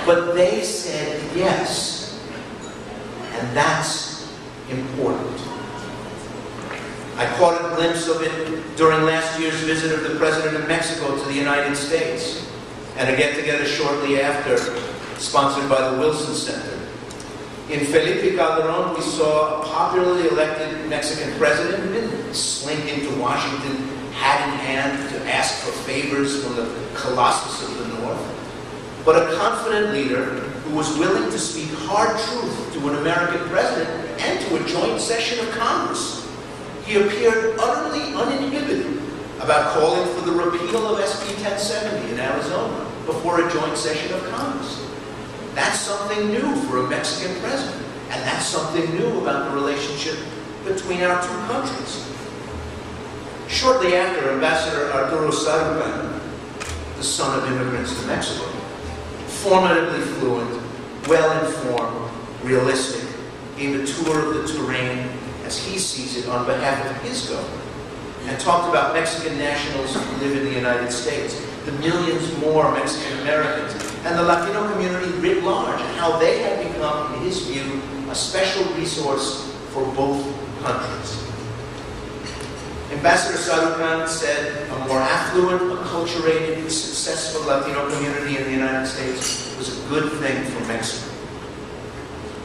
But they said yes, and that's important. I caught a glimpse of it during last year's visit of the President of Mexico to the United States, and a get-together shortly after, sponsored by the Wilson Center. In Felipe Calderon, we saw a popularly elected Mexican president who didn't slink into Washington hat in hand to ask for favors from the colossus of the North, but a confident leader who was willing to speak hard truth to an American president and to a joint session of Congress. He appeared utterly uninhibited about calling for the repeal of SB 1070 in Arizona before a joint session of Congress. That's something new for a Mexican president, and that's something new about the relationship between our two countries. Shortly after, Ambassador Arturo Saruman, the son of immigrants to Mexico, formidably fluent, well-informed, realistic, gave a tour of the terrain as he sees it on behalf of his government, and talked about Mexican nationals who live in the United States, the millions more Mexican Americans, and the Latino community writ large, and how they have become, in his view, a special resource for both countries. Ambassador Saruman said a more affluent, acculturated, successful Latino community in the United States was a good thing for Mexico,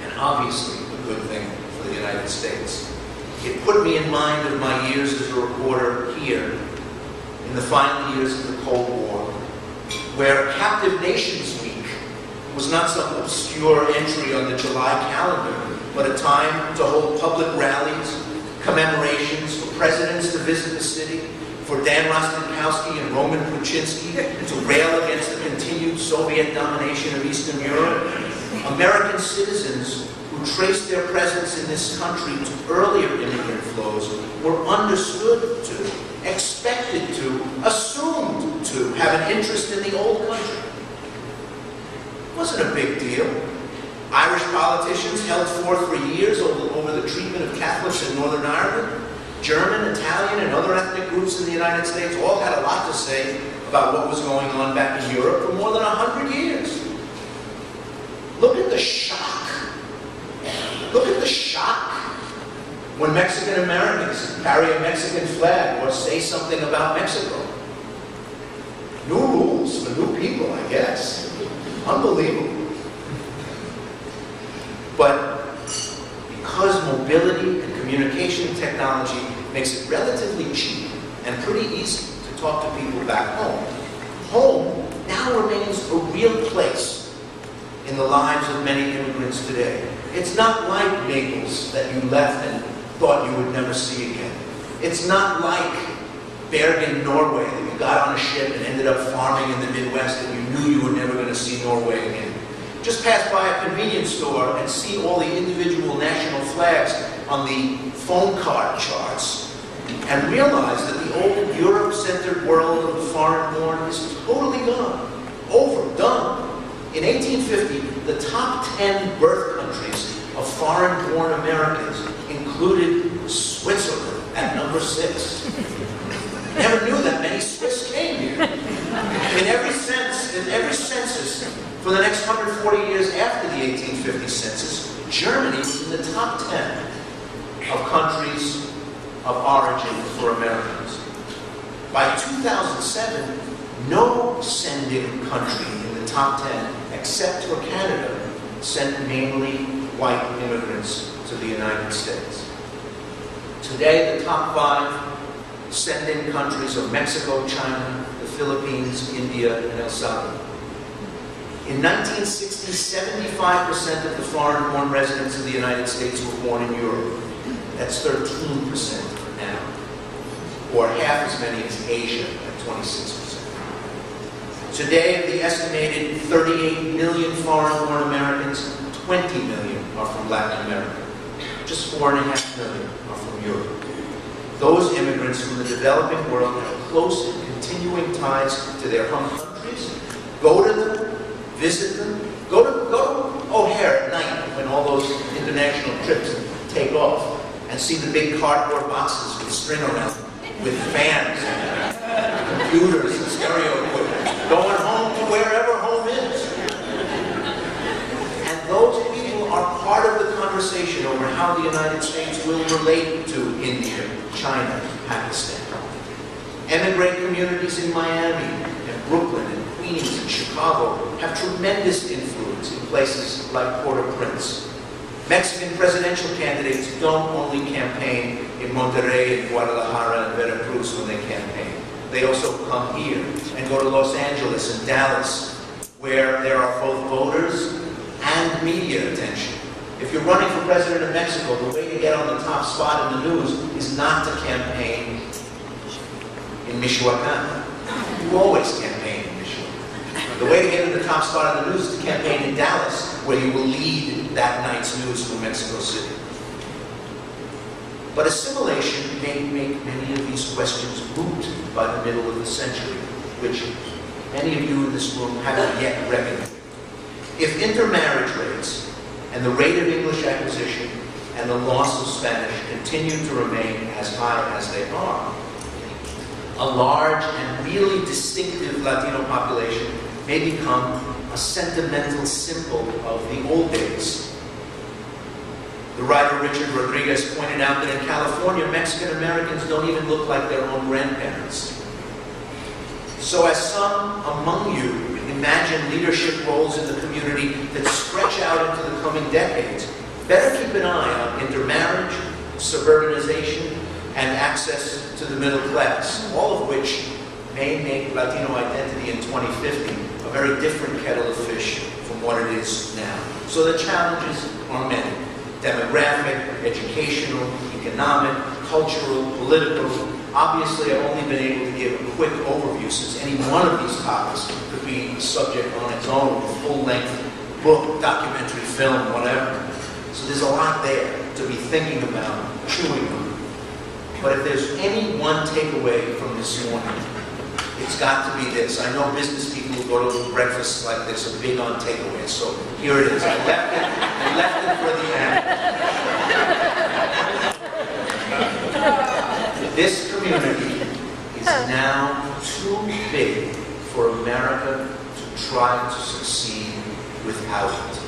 and obviously a good thing for the United States. It put me in mind of my years as a reporter here, in the final years of the Cold War, where Captive Nations Week was not some obscure entry on the July calendar, but a time to hold public rallies, commemorations, for presidents to visit the city, for Dan Rostenkowski and Roman Kuczynski to rail against the continued Soviet domination of Eastern Europe. American citizens who traced their presence in this country to earlier immigrant flows were understood to, expected to, assumed to have an interest in the old country. It wasn't a big deal. Irish politicians held forth for years over the treatment of Catholics in Northern Ireland. German, Italian, and other ethnic groups in the United States all had a lot to say about what was going on back in Europe for more than 100 years. Look at the shock. Look at the shock when Mexican Americans carry a Mexican flag or say something about Mexico. New rules for new people, I guess. Unbelievable. But because mobility and communication technology makes it relatively cheap and pretty easy to talk to people back home, home now remains a real place in the lives of many immigrants today. It's not like Naples that you left and thought you would never see again. It's not like Bergen, Norway, that you got on a ship and ended up farming in the Midwest and you knew you were never going to see Norway again. Just pass by a convenience store and see all the individual national flags on the phone card charts and realize that the old Europe-centered world of the foreign-born is totally gone, overdone. In 1850, the top 10 birth countries of foreign-born Americans included Switzerland at number 6. Never knew that many Swiss came here. In every census, for the next 140 years after the 1850 census, Germany was in the top 10 of countries of origin for Americans. By 2007, no sending country in the top 10, except for Canada, sent mainly white immigrants to the United States. Today, the top 5 sending countries are Mexico, China, the Philippines, India, and El Salvador. In 1960, 75% of the foreign-born residents of the United States were born in Europe. That's 13% now, or half as many as Asia at 26%. Today, of the estimated 38 million foreign-born Americans, 20 million are from Latin America. Just 4.5 million are from Europe. Those immigrants from the developing world have close and continuing ties to their home countries. Go to them, visit them. Go to O'Hare at night when all those international trips take off and see the big cardboard boxes with string around them, with fans and computers and stereo equipment, going home to wherever home is. conversation over how the United States will relate to India, China, Pakistan. Immigrant communities in Miami and Brooklyn and Queens and Chicago have tremendous influence in places like Port-au-Prince. Mexican presidential candidates don't only campaign in Monterrey and Guadalajara and Veracruz when they campaign. They also come here and go to Los Angeles and Dallas, where there are both voters and media attention. If you're running for president of Mexico, the way to get on the top spot in the news is not to campaign in Michoacan. You always campaign in Michoacan. The way to get in the top spot in the news is to campaign in Dallas, where you will lead that night's news from Mexico City. But assimilation may make many of these questions moot by the middle of the century, which many of you in this room haven't yet reckoned with. If intermarriage rates and the rate of English acquisition and the loss of Spanish continue to remain as high as they are, a large and really distinctive Latino population may become a sentimental symbol of the old days. The writer Richard Rodriguez pointed out that in California, Mexican Americans don't even look like their own grandparents. So as some among you imagine leadership roles in the community that stretch out into the coming decades, better keep an eye on intermarriage, suburbanization, and access to the middle class, all of which may make Latino identity in 2050 a very different kettle of fish from what it is now. So the challenges are many: demographic, educational, economic, cultural, political. Obviously, I've only been able to give a quick overview, since any one of these topics could be a subject on its own, a full-length book, documentary, film, whatever. So there's a lot there to be thinking about, chewing on. But if there's any one takeaway from this morning, it's got to be this. I know business people who go to breakfasts like this are big on takeaways, so here it is. I left it for the end. This community is now too big for America to try to succeed without it.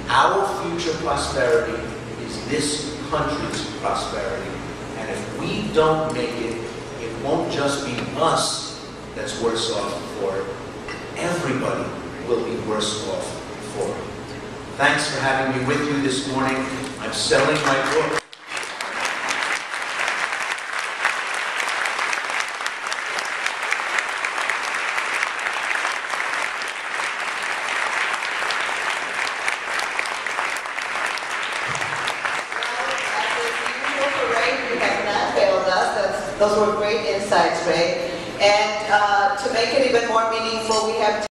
Our future prosperity is this country's prosperity, and if we don't make it, it won't just be us that's worse off for it. Everybody will be worse off for it. Thanks for having me with you this morning. I'm selling my book. Those were great insights, Ray. And to make it even more meaningful, we have